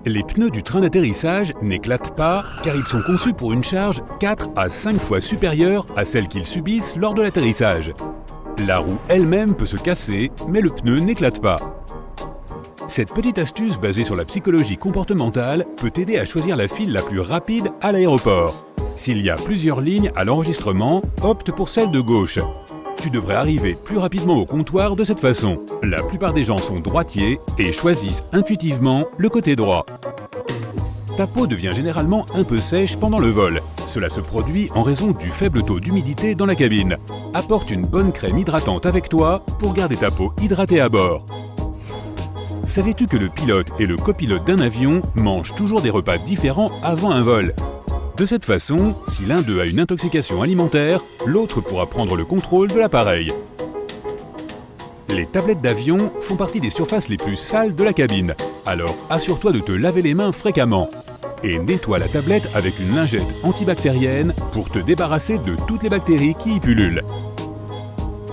Les pneus du train d'atterrissage n'éclatent pas car ils sont conçus pour une charge 4 à 5 fois supérieure à celle qu'ils subissent lors de l'atterrissage. La roue elle-même peut se casser, mais le pneu n'éclate pas. Cette petite astuce basée sur la psychologie comportementale peut t'aider à choisir la file la plus rapide à l'aéroport. S'il y a plusieurs lignes à l'enregistrement, opte pour celle de gauche. Tu devrais arriver plus rapidement au comptoir de cette façon. La plupart des gens sont droitiers et choisissent intuitivement le côté droit. Ta peau devient généralement un peu sèche pendant le vol. Cela se produit en raison du faible taux d'humidité dans la cabine. Apporte une bonne crème hydratante avec toi pour garder ta peau hydratée à bord. Savais-tu que le pilote et le copilote d'un avion mangent toujours des repas différents avant un vol ? De cette façon, si l'un d'eux a une intoxication alimentaire, l'autre pourra prendre le contrôle de l'appareil. Les tablettes d'avion font partie des surfaces les plus sales de la cabine, alors assure-toi de te laver les mains fréquemment. Et nettoie la tablette avec une lingette antibactérienne pour te débarrasser de toutes les bactéries qui y pullulent.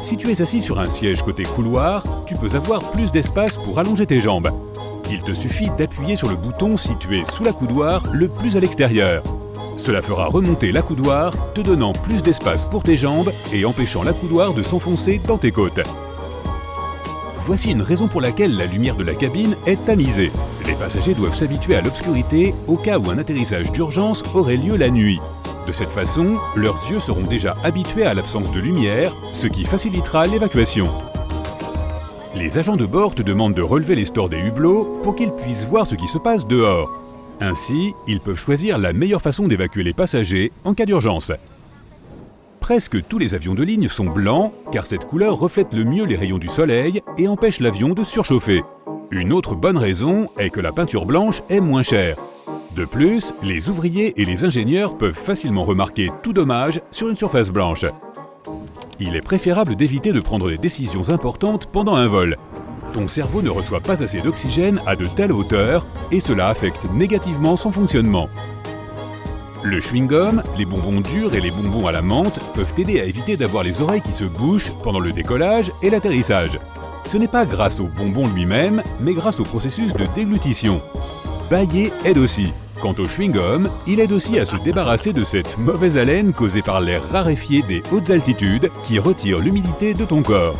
Si tu es assis sur un siège côté couloir, tu peux avoir plus d'espace pour allonger tes jambes. Il te suffit d'appuyer sur le bouton situé sous la coudoir le plus à l'extérieur. Cela fera remonter la coudoir, te donnant plus d'espace pour tes jambes et empêchant la coudoir de s'enfoncer dans tes côtes. Voici une raison pour laquelle la lumière de la cabine est tamisée. Les passagers doivent s'habituer à l'obscurité au cas où un atterrissage d'urgence aurait lieu la nuit. De cette façon, leurs yeux seront déjà habitués à l'absence de lumière, ce qui facilitera l'évacuation. Les agents de bord te demandent de relever les stores des hublots pour qu'ils puissent voir ce qui se passe dehors. Ainsi, ils peuvent choisir la meilleure façon d'évacuer les passagers en cas d'urgence. Presque tous les avions de ligne sont blancs, car cette couleur reflète le mieux les rayons du soleil et empêche l'avion de surchauffer. Une autre bonne raison est que la peinture blanche est moins chère. De plus, les ouvriers et les ingénieurs peuvent facilement remarquer tout dommage sur une surface blanche. Il est préférable d'éviter de prendre des décisions importantes pendant un vol. Ton cerveau ne reçoit pas assez d'oxygène à de telles hauteurs et cela affecte négativement son fonctionnement. Le chewing-gum, les bonbons durs et les bonbons à la menthe peuvent t'aider à éviter d'avoir les oreilles qui se bouchent pendant le décollage et l'atterrissage. Ce n'est pas grâce au bonbon lui-même, mais grâce au processus de déglutition. Bâiller aide aussi. Quant au chewing-gum, il aide aussi à se débarrasser de cette mauvaise haleine causée par l'air raréfié des hautes altitudes qui retire l'humidité de ton corps.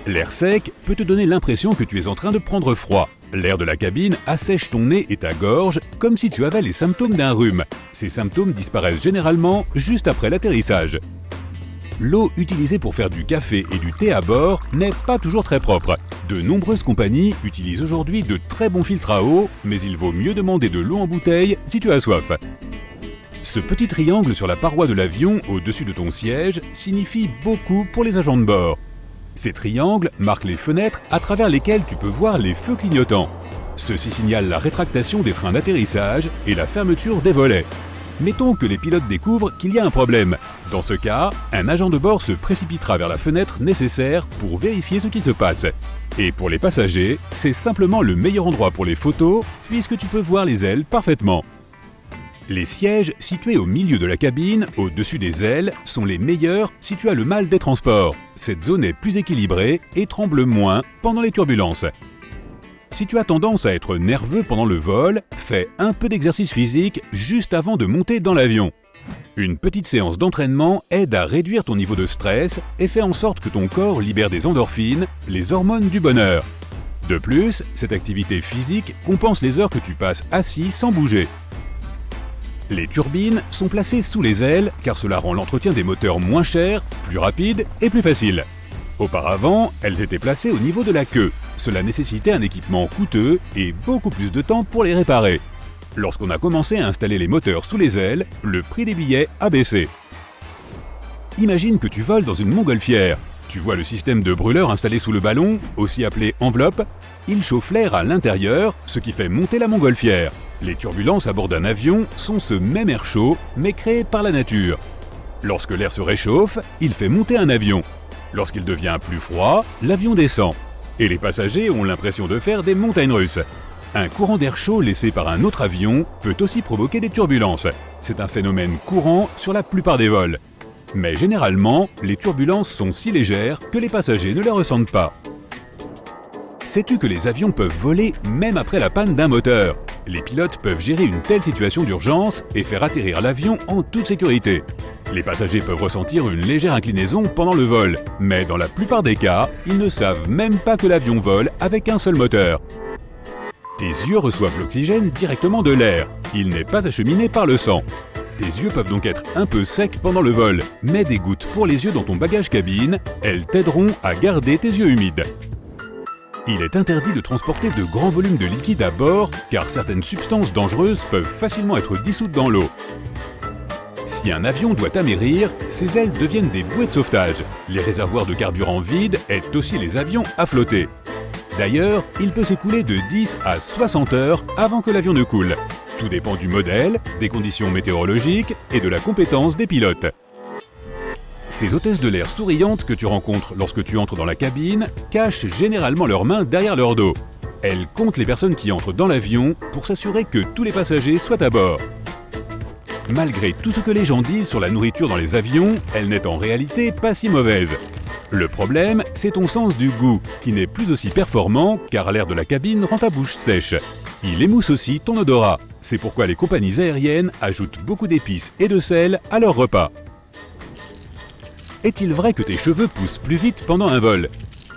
L'air sec peut te donner l'impression que tu es en train de prendre froid. L'air de la cabine assèche ton nez et ta gorge comme si tu avais les symptômes d'un rhume. Ces symptômes disparaissent généralement juste après l'atterrissage. L'eau utilisée pour faire du café et du thé à bord n'est pas toujours très propre. De nombreuses compagnies utilisent aujourd'hui de très bons filtres à eau, mais il vaut mieux demander de l'eau en bouteille si tu as soif. Ce petit triangle sur la paroi de l'avion au-dessus de ton siège signifie beaucoup pour les agents de bord. Ces triangles marquent les fenêtres à travers lesquelles tu peux voir les feux clignotants. Ceci signale la rétractation des freins d'atterrissage et la fermeture des volets. Mettons que les pilotes découvrent qu'il y a un problème. Dans ce cas, un agent de bord se précipitera vers la fenêtre nécessaire pour vérifier ce qui se passe. Et pour les passagers, c'est simplement le meilleur endroit pour les photos puisque tu peux voir les ailes parfaitement. Les sièges situés au milieu de la cabine, au-dessus des ailes, sont les meilleurs si tu as le mal des transports. Cette zone est plus équilibrée et tremble moins pendant les turbulences. Si tu as tendance à être nerveux pendant le vol, fais un peu d'exercice physique juste avant de monter dans l'avion. Une petite séance d'entraînement aide à réduire ton niveau de stress et fait en sorte que ton corps libère des endorphines, les hormones du bonheur. De plus, cette activité physique compense les heures que tu passes assis sans bouger. Les turbines sont placées sous les ailes car cela rend l'entretien des moteurs moins cher, plus rapide et plus facile. Auparavant, elles étaient placées au niveau de la queue. Cela nécessitait un équipement coûteux et beaucoup plus de temps pour les réparer. Lorsqu'on a commencé à installer les moteurs sous les ailes, le prix des billets a baissé. Imagine que tu voles dans une montgolfière. Tu vois le système de brûleur installé sous le ballon, aussi appelé enveloppe. Il chauffe l'air à l'intérieur, ce qui fait monter la montgolfière. Les turbulences à bord d'un avion sont ce même air chaud, mais créé par la nature. Lorsque l'air se réchauffe, il fait monter un avion. Lorsqu'il devient plus froid, l'avion descend. Et les passagers ont l'impression de faire des montagnes russes. Un courant d'air chaud laissé par un autre avion peut aussi provoquer des turbulences. C'est un phénomène courant sur la plupart des vols. Mais généralement, les turbulences sont si légères que les passagers ne les ressentent pas. Sais-tu que les avions peuvent voler même après la panne d'un moteur? Les pilotes peuvent gérer une telle situation d'urgence et faire atterrir l'avion en toute sécurité. Les passagers peuvent ressentir une légère inclinaison pendant le vol, mais dans la plupart des cas, ils ne savent même pas que l'avion vole avec un seul moteur. Tes yeux reçoivent l'oxygène directement de l'air. Il n'est pas acheminé par le sang. Tes yeux peuvent donc être un peu secs pendant le vol, mais des gouttes pour les yeux dans ton bagage cabine, elles t'aideront à garder tes yeux humides. Il est interdit de transporter de grands volumes de liquide à bord, car certaines substances dangereuses peuvent facilement être dissoutes dans l'eau. Si un avion doit amérir, ses ailes deviennent des bouées de sauvetage. Les réservoirs de carburant vides aident aussi les avions à flotter. D'ailleurs, il peut s'écouler de 10 à 60 heures avant que l'avion ne coule. Tout dépend du modèle, des conditions météorologiques et de la compétence des pilotes. Ces hôtesses de l'air souriantes que tu rencontres lorsque tu entres dans la cabine cachent généralement leurs mains derrière leur dos. Elles comptent les personnes qui entrent dans l'avion pour s'assurer que tous les passagers soient à bord. Malgré tout ce que les gens disent sur la nourriture dans les avions, elle n'est en réalité pas si mauvaise. Le problème, c'est ton sens du goût, qui n'est plus aussi performant car l'air de la cabine rend ta bouche sèche. Il émousse aussi ton odorat. C'est pourquoi les compagnies aériennes ajoutent beaucoup d'épices et de sel à leurs repas. Est-il vrai que tes cheveux poussent plus vite pendant un vol?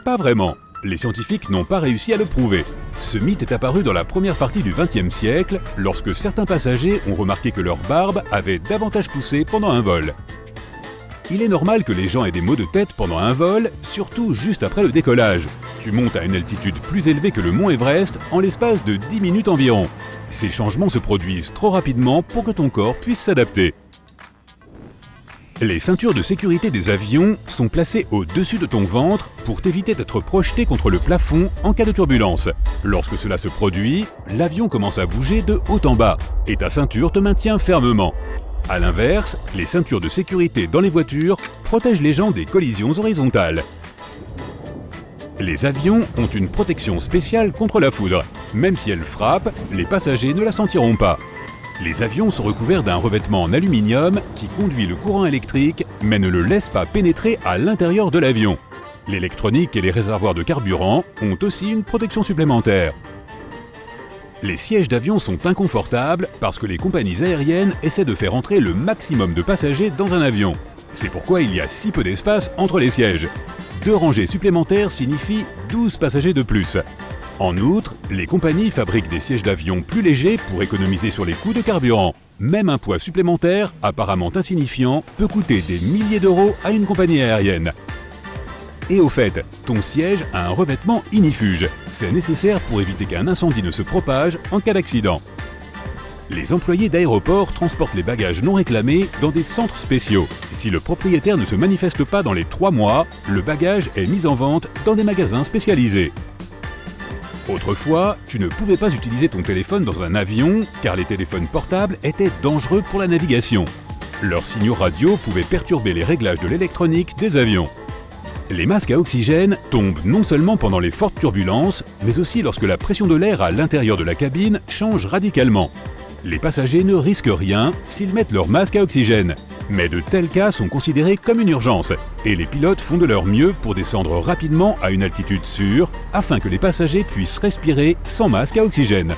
Pas vraiment. Les scientifiques n'ont pas réussi à le prouver. Ce mythe est apparu dans la première partie du XXe siècle, lorsque certains passagers ont remarqué que leur barbe avait davantage poussé pendant un vol. Il est normal que les gens aient des maux de tête pendant un vol, surtout juste après le décollage. Tu montes à une altitude plus élevée que le mont Everest en l'espace de 10 minutes environ. Ces changements se produisent trop rapidement pour que ton corps puisse s'adapter. Les ceintures de sécurité des avions sont placées au-dessus de ton ventre pour t'éviter d'être projeté contre le plafond en cas de turbulence. Lorsque cela se produit, l'avion commence à bouger de haut en bas et ta ceinture te maintient fermement. A l'inverse, les ceintures de sécurité dans les voitures protègent les gens des collisions horizontales. Les avions ont une protection spéciale contre la foudre. Même si elle frappe, les passagers ne la sentiront pas. Les avions sont recouverts d'un revêtement en aluminium qui conduit le courant électrique mais ne le laisse pas pénétrer à l'intérieur de l'avion. L'électronique et les réservoirs de carburant ont aussi une protection supplémentaire. Les sièges d'avion sont inconfortables parce que les compagnies aériennes essaient de faire entrer le maximum de passagers dans un avion. C'est pourquoi il y a si peu d'espace entre les sièges. 2 rangées supplémentaires signifient 12 passagers de plus. En outre, les compagnies fabriquent des sièges d'avion plus légers pour économiser sur les coûts de carburant. Même un poids supplémentaire, apparemment insignifiant, peut coûter des milliers d'euros à une compagnie aérienne. Et au fait, ton siège a un revêtement ignifuge. C'est nécessaire pour éviter qu'un incendie ne se propage en cas d'accident. Les employés d'aéroports transportent les bagages non réclamés dans des centres spéciaux. Si le propriétaire ne se manifeste pas dans les 3 mois, le bagage est mis en vente dans des magasins spécialisés. Autrefois, tu ne pouvais pas utiliser ton téléphone dans un avion car les téléphones portables étaient dangereux pour la navigation. Leurs signaux radio pouvaient perturber les réglages de l'électronique des avions. Les masques à oxygène tombent non seulement pendant les fortes turbulences, mais aussi lorsque la pression de l'air à l'intérieur de la cabine change radicalement. Les passagers ne risquent rien s'ils mettent leur masque à oxygène. Mais de tels cas sont considérés comme une urgence, et les pilotes font de leur mieux pour descendre rapidement à une altitude sûre, afin que les passagers puissent respirer sans masque à oxygène.